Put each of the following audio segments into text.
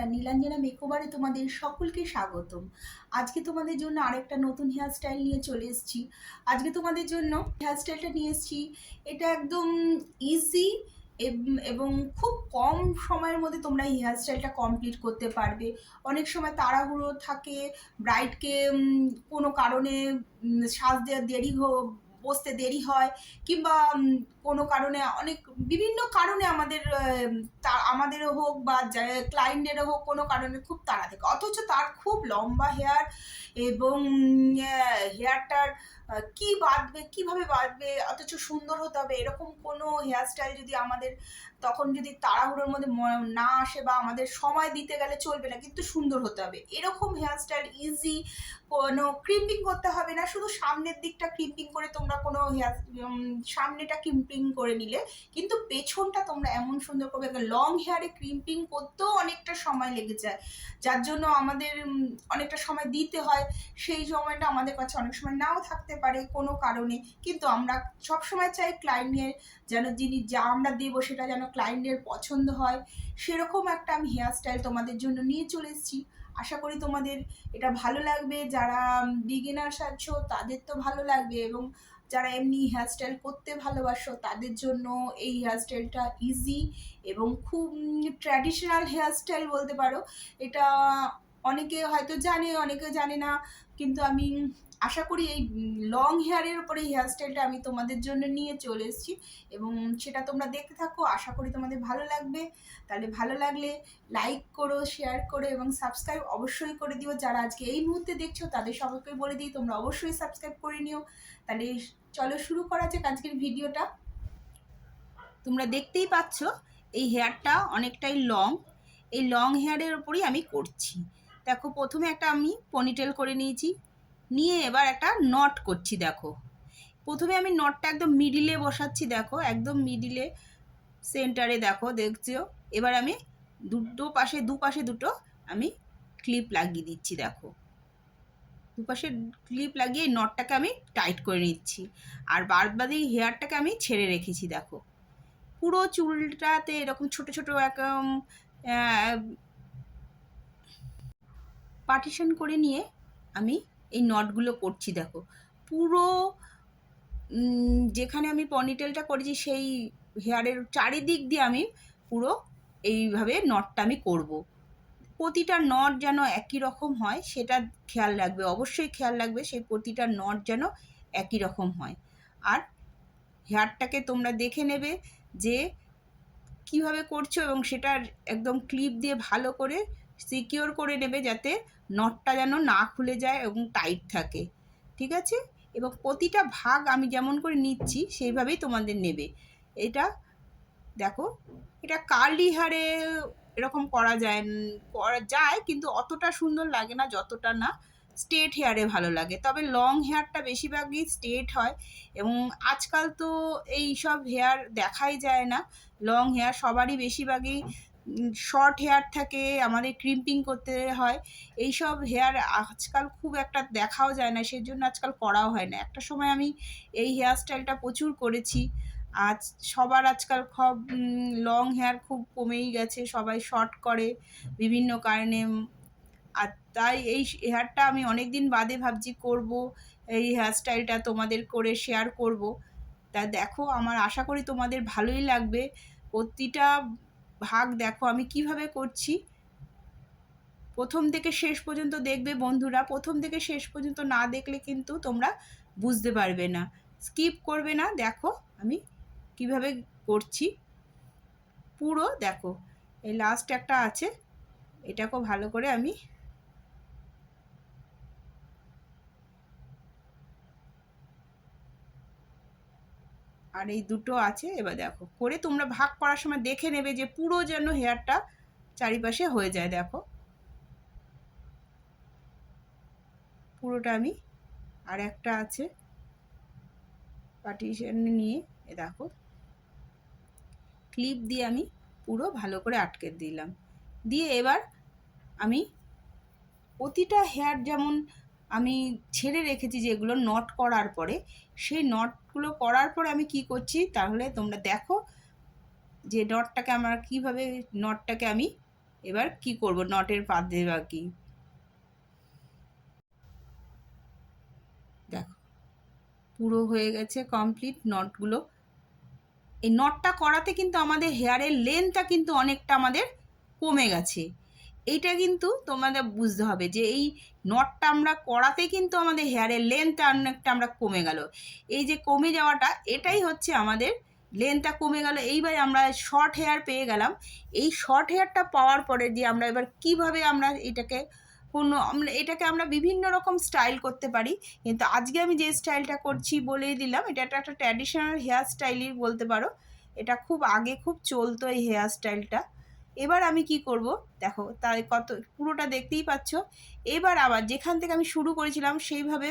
নমস্কার, নীলাঞ্জনা মেকওভারে তোমাদের সকলকে স্বাগতম। আজকে তোমাদের জন্য আরেকটা নতুন হেয়ারস্টাইল নিয়ে চলে এসেছি। আজকে তোমাদের জন্য হেয়ারস্টাইলটা নিয়ে এসেছি, এটা একদম ইজি এবং খুব কম সময়ের মধ্যে তোমরা এই হেয়ারস্টাইলটা কমপ্লিট করতে পারবে। অনেক সময় তাড়াহুড়ো থাকে, ব্রাইডকে কোনো কারণে সাজতে দেরি বসতে দেরি হয়, কিংবা কোনো কারণে অনেক বিভিন্ন কারণে আমাদেরও হোক বা ক্লায়েন্টেরও হোক, কোনো কারণে খুব তাড়া থাকে, অথচ তার খুব লম্বা হেয়ার এবং হেয়ারটার কি বাঁধবে, কিভাবে বাঁধবে, অথচ সুন্দর হতে হবে, এরকম কোনো হেয়ারস্টাইল যদি আমাদের তখন যদি তাড়াহুড়োর মধ্যে না আসে বা আমাদের সময় দিতে গেলে চলবে না, কিন্তু সুন্দর হতে হবে, এরকম হেয়ারস্টাইল ইজি, কোনো ক্রিম্পিং করতে হবে না। শুধু সামনের দিকটা ক্রিম্পিং করে তোমরা কোনো সামনেটা ক্রিম্পিং করে নিলে, কিন্তু পেছনটা তোমরা এমন সুন্দর করবে। লং হেয়ারে ক্রিম্পিং করতেও অনেকটা সময় লেগে যায়, যার জন্য আমাদের অনেকটা সময় দিতে হয়। সেই সময়টা আমাদের কাছে অনেক সময় নাও থাকতে পারে কোনো কারণে, কিন্তু আমরা সবসময় চাই ক্লায়েন্টের যেন যা আমরা দেবো সেটা যেন ক্লায়েন্টের পছন্দ হয়। সেরকম একটা আমি হেয়ারস্টাইল তোমাদের জন্য নিয়ে চলে এসেছি। আশা করি তোমাদের এটা ভালো লাগবে। যারা বিগিনার্স আছো তাদের তো ভালো লাগবে, এবং যারা এমনি হেয়ারস্টাইল করতে ভালোবাসো তাদের জন্য এই হেয়ারস্টাইলটা ইজি এবং খুব ট্র্যাডিশনাল হেয়ারস্টাইল বলতে পারো। এটা অনেকে হয়তো জানে, অনেকে জানে না, কিন্তু আমি আশা করি এই লং হেয়ারের উপরে হেয়ারস্টাইলটা আমি তোমাদের জন্য নিয়ে চলে এসেছি, এবং সেটা তোমরা দেখতে থাকো। আশা করি তোমাদের ভালো লাগবে। তাহলে ভালো লাগলে লাইক করো, শেয়ার করো এবং সাবস্ক্রাইব অবশ্যই করে দিও। যারা আজকে এই মুহূর্তে দেখছো তাদের সবাইকে বলে দিই তোমরা অবশ্যই সাবস্ক্রাইব করে নিও। তাহলে চলো শুরু করা যাক আজকের ভিডিওটা। তোমরা দেখতেই পাচ্ছ এই হেয়ারটা অনেকটাই লং, এই লং হেয়ারের ওপরই আমি করছি। দেখো, প্রথমে একটা আমি পনিটেল করে নিয়েছি, নিয়ে এবার একটা নট করছি। দেখো, প্রথমে আমি নটটা একদম মিডিলে বসাচ্ছি, দেখো একদম মিডিলে সেন্টারে, দেখছো। এবার আমি দুপাশে দুটো আমি ক্লিপ লাগিয়ে দিচ্ছি। দেখো, দুপাশে ক্লিপ লাগিয়ে নটটাকে আমি টাইট করে নিচ্ছি, আর বাদবাকি হেয়ারটাকে আমি ছেড়ে রেখেছি। দেখো, পুরো চুলটাতে এরকম ছোট ছোট একদম পার্টিশন করে নিয়ে আমি এই নটগুলো করছি। দেখো, পুরো যেখানে আমি পনিটেলটা করেছি সেই হেয়ারের চারিদিক দিয়ে আমি পুরো এইভাবে নটটা আমি করব। প্রতিটা নট যেন একই রকম হয় সেটা খেয়াল রাখবে, অবশ্যই খেয়াল রাখবে সেই প্রতিটা নট যেন একই রকম হয়। আর হেয়ারটাকে তোমরা দেখে নেবে যে কিভাবে করছো, এবং সেটা একদম ক্লিপ দিয়ে ভালো করে সিকিওর করে নেবে, যাতে নটটা যেন না খুলে যায় এবং টাইট থাকে। ঠিক আছে? এবং প্রতিটা ভাগ আমি যেমন করে নিচ্ছি সেইভাবেই তোমাদের নেবে। এটা দেখো, এটা কার্লি হেয়ারে এরকম করা যায়, কিন্তু অতটা সুন্দর লাগে না যতটা না স্ট্রেট হেয়ারে ভালো লাগে। তবে লং হেয়ারটা বেশিরভাগই স্ট্রেট হয়, এবং আজকাল তো এই সব হেয়ার দেখাই যায় না। লং হেয়ার সবারই বেশিরভাগই শর্ট হেয়ার থাকে, আমাদের ক্রিম্পিং করতে হয়। এই সব হেয়ার আজকাল খুব একটা দেখাও যায় না, সেজন্য আজকাল করাও হয় না। একটা সময় আমি এই হেয়ারস্টাইলটা প্রচুর করেছি। সবার আজকাল খুব লং হেয়ার খুব কমেই গেছে, সবাই শর্ট করে বিভিন্ন কারণে। আর তাই এই হেয়ারটা আমি অনেক দিন বাদে ভাবছি করব, এই হেয়ারস্টাইলটা তোমাদের করে শেয়ার করব। তা দেখো, আমার আশা করি তোমাদের ভালোই লাগবে। প্রতিটা ভাগ দেখো আমি কিভাবে করছি, প্রথম থেকে শেষ পর্যন্ত দেখবে বন্ধুরা। প্রথম থেকে শেষ পর্যন্ত না দেখলে কিন্তু তোমরা বুঝতে পারবে না, স্কিপ করবে না। দেখো আমি কিভাবে করছি পুরো দেখো। এই লাস্ট একটা আছে, এটাকেও ভালো করে আমি আর এই দুটো আছে। এবার দেখো করে তোমরা ভাগ করার সময় দেখে নেবে যে পুরো যেন হেয়ারটা চারিপাশে হয়ে যায়। দেখো, পুরোটা আমি আর একটা আছে পার্টিশন নিয়ে দেখো ক্লিপ দিয়ে আমি পুরো ভালো করে আটকে দিলাম। দিয়ে এবার আমি প্রতিটা হেয়ার যেমন আমি ছেড়ে রেখেছি যেগুলো নট করার পরে, সেই নটগুলো করার পরে আমি কি করছি তাহলে তোমরা দেখো যে নটটাকে আমি এবার কি করব, নটের পাতে বাকি দেখো পুরো হয়ে গেছে কমপ্লিট নটগুলো। এই নটটা করাতে কিন্তু আমাদের হেয়ারের লেন্থটা কিন্তু অনেকটা আমাদের কমে গেছে। এইটা কিন্তু তোমাদের বুঝতে হবে যে এই নটটা আমরা করাতে কিন্তু আমাদের হেয়ারের লেন্থটা অনেকটা আমরা কমে গেল। এই যে কমে যাওয়াটা, এটাই হচ্ছে আমাদের লেন্থটা কমে গেল। এইবার আমরা শর্ট হেয়ার পেয়ে গেলাম। এই শর্ট হেয়ারটা পাওয়ার পরে যে আমরা এবার কিভাবে আমরা এটাকে এটাকে আমরা বিভিন্ন রকম স্টাইল করতে পারি। কিন্তু আজকে আমি যে স্টাইলটা করছি বলেই দিলাম, এটা একটা ট্র্যাডিশনাল হেয়ার স্টাইলই বলতে পারো। এটা খুব আগে খুব চলতো এই হেয়ার স্টাইলটা। এবার আমি কি করব দেখো, তাই কত পুরোটা দেখতেই পাচ্ছ। এবার আবার যেখান থেকে আমি শুরু করেছিলাম সেইভাবে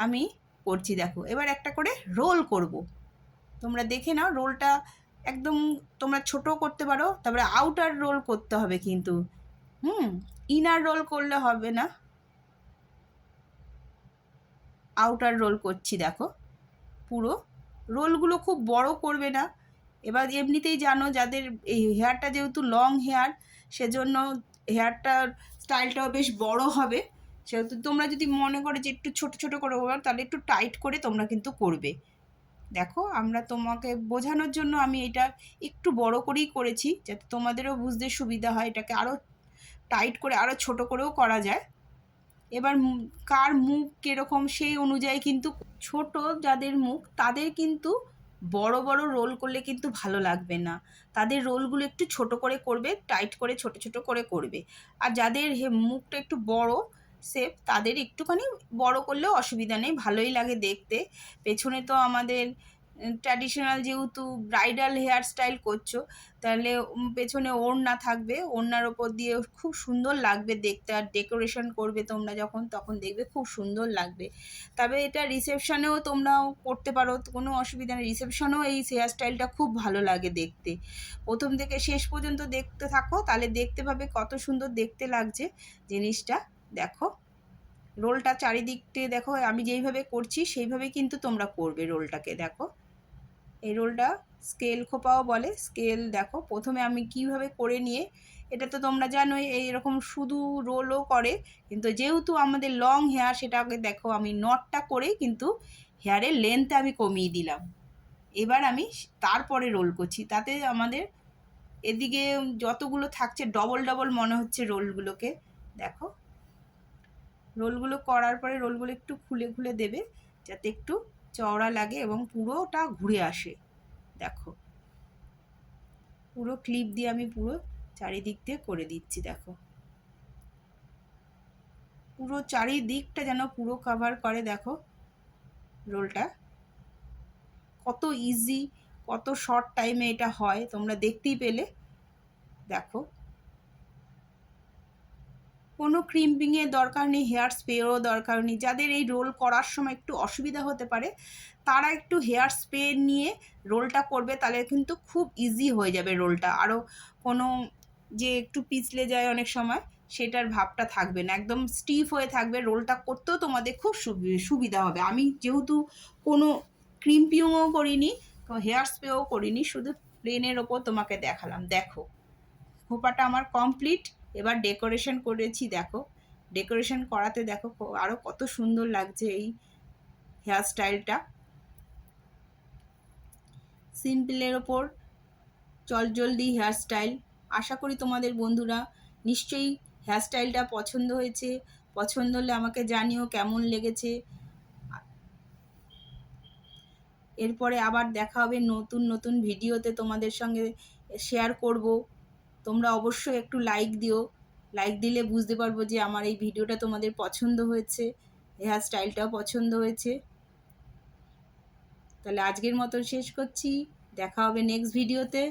আমি করছি দেখো। এবার একটা করে রোল করব, তোমরা দেখে নাও। রোলটা একদম তোমরা ছোট করতে পারো, তারপরে আউটার রোল করতে হবে কিন্তু। ইনার রোল করলে হবে না, আউটার রোল করছি দেখো। পুরো রোলগুলো খুব বড় করবে না। এবার এমনিতেই জানো যাদের এই হেয়ারটা যেহেতু লং হেয়ার, সেজন্য হেয়ারটার স্টাইলটাও বেশ বড় হবে। সেহেতু তোমরা যদি মনে করো যে একটু ছোট ছোট করে করবে, তাহলে একটু টাইট করে তোমরা কিন্তু করবে। দেখো আমরা তোমাকে বোঝানোর জন্য আমি এটা একটু বড় করেই করেছি, যাতে তোমাদেরও বুঝতে সুবিধা হয়। এটাকে আরও টাইট করে আরও ছোট করেও করা যায়। এবার কার মুখ কীরকম সেই অনুযায়ী কিন্তু, ছোট যাদের মুখ তাদের কিন্তু বড় বড় রোল করলে কিন্তু ভালো লাগবে না। তাদের রোলগুলো একটু ছোট করে করবে, টাইট করে ছোট ছোট করে করবে। আর যাদের মুখটা একটু বড় শেপ, তাদের একটুখানি বড় করলেও অসুবিধা নেই, ভালোই লাগে দেখতে। পেছনে তো আমাদের ট্র্যাডিশনাল যেহেতু ব্রাইডাল হেয়ার স্টাইল করছো, তাহলে পেছনে ওড়না থাকবে, ওড়নার ওপর দিয়ে খুব সুন্দর লাগবে দেখতে। আর ডেকোরেশন করবে তোমরা যখন, তখন দেখবে খুব সুন্দর লাগবে। তবে এটা রিসেপশনেও তোমরাও করতে পারো, কোনো অসুবিধা নেই। রিসেপশনেও এই হেয়ার স্টাইলটা খুব ভালো লাগে দেখতে। প্রথম থেকে শেষ পর্যন্ত দেখতে থাকো, তাহলে দেখতে পাবে কত সুন্দর দেখতে লাগছে জিনিসটা। দেখো রোলটা চারিদিকতে দেখো, আমি যেইভাবে করছি সেইভাবেই কিন্তু তোমরা করবে রোলটাকে। দেখো এই রোলটা স্কেল খোপাও বলে। স্কেল দেখো প্রথমে আমি কিভাবে করে নিয়ে, এটা তো তোমরা জানোই এইরকম শুধু রোলও করে, কিন্তু যেহেতু আমাদের লং হেয়ার, সেটাকে দেখো আমি নটটা করেই কিন্তু হেয়ারের লেন্থটা আমি কমিয়ে দিলাম। এবার আমি তারপরে রোল করছি, তাতে আমাদের এদিকে যতগুলো থাকছে ডবল ডবল মনে হচ্ছে রোলগুলোকে। দেখো রোলগুলো করার পরে রোলগুলো একটু খুলে খুলে দেবে, যাতে একটু চওড়া লাগে এবং পুরোটা ঘুরে আসে। দেখো পুরো ক্লিপ দিয়ে আমি পুরো চারিদিক দিয়ে করে দিচ্ছি। দেখো পুরো চারিদিকটা যেন পুরো কভার করে। দেখো রোলটা কত ইজি, কত শর্ট টাইমে এটা হয়, তোমরা দেখতেই পেলে। দেখো কোনো ক্রিম্পিংয়ের দরকার নেই, হেয়ার স্প্রেও দরকার নেই। যাদের এই রোল করার সময় একটু অসুবিধা হতে পারে, তারা একটু হেয়ার স্প্রে নিয়ে রোলটা করবে, তাহলে কিন্তু খুব ইজি হয়ে যাবে রোলটা। আরও কোনো যে একটু পিছলে যায় অনেক সময়, সেটার ভাবটা থাকবে না, একদম স্টিফ হয়ে থাকবে। রোলটা করতেও তোমাদের খুব সুবিধা হবে। আমি যেহেতু কোনো ক্রিম্পিংও করিনি, হেয়ার স্প্রেও করিনি, শুধু প্লেনের ওপর তোমাকে দেখালাম। দেখো খোপাটা আমার কমপ্লিট। এবার ডেকোরেশন করেছি। দেখো ডেকোরেশন করাতে দেখো আরও কত সুন্দর লাগছে এই হেয়ার স্টাইলটা। সিম্পলের ওপর চটজলদি হেয়ার স্টাইল। আশা করি তোমাদের বন্ধুরা নিশ্চয়ই হেয়ার স্টাইলটা পছন্দ হয়েছে। পছন্দ হলে আমাকে জানিও কেমন লেগেছে। এরপরে আবার দেখা হবে নতুন নতুন ভিডিওতে, তোমাদের সঙ্গে শেয়ার করব। তোমরা অবশ্যই একটু লাইক দিও, লাইক দিলে বুঝতে পারবো যে আমার এই ভিডিওটা তোমাদের পছন্দ হয়েছে, হেয়ার স্টাইলটাও পছন্দ হয়েছে। তাহলে আজকের মতো শেষ করছি, দেখা হবে নেক্সট ভিডিওতে।